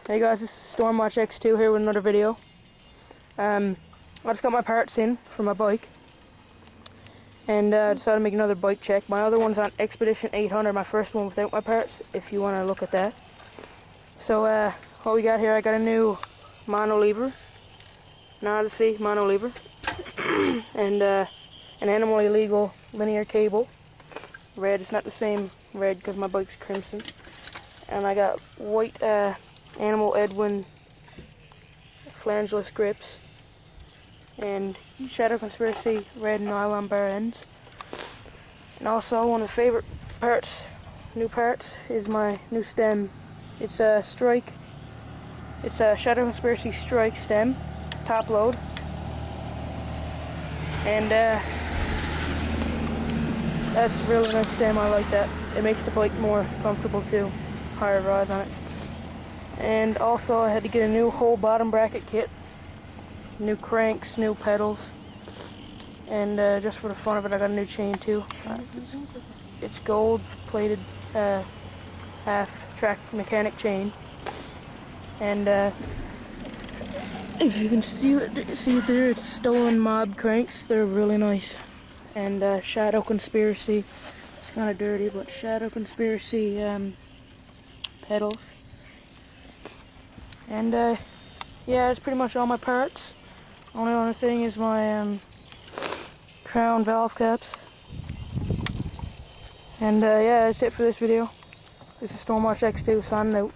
Hey guys, this is Stormwatch X2 here with another video. I just got my parts in for my bike and decided to make another bike check. My other one's on Expedition 800, my first one without my parts, if you want to look at that. So what we got here, I got a new mono lever, mono lever, and an animally legal linear cable. Red, it's not the same red because my bike's crimson. And I got white Animal Edwin flangeless grips and Shadow Conspiracy red nylon bar ends. And also one of the favorite new parts is my new stem. It's a Strike. It's a Shadow Conspiracy Strike stem, top load, and that's a really nice stem. I like that. It makes the bike more comfortable too. Higher rise on it. And also I had to get a new whole bottom bracket kit, new cranks, new pedals, and just for the fun of it I got a new chain too. It's gold plated half track mechanic chain, and if you can see it there, it's stolen mob cranks. They're really nice. And Shadow Conspiracy, it's kind of dirty, but Shadow Conspiracy pedals. And yeah, that's pretty much all my parts. Only other thing is my crown valve caps. And yeah, that's it for this video. This is Stormwatch X2 signing out.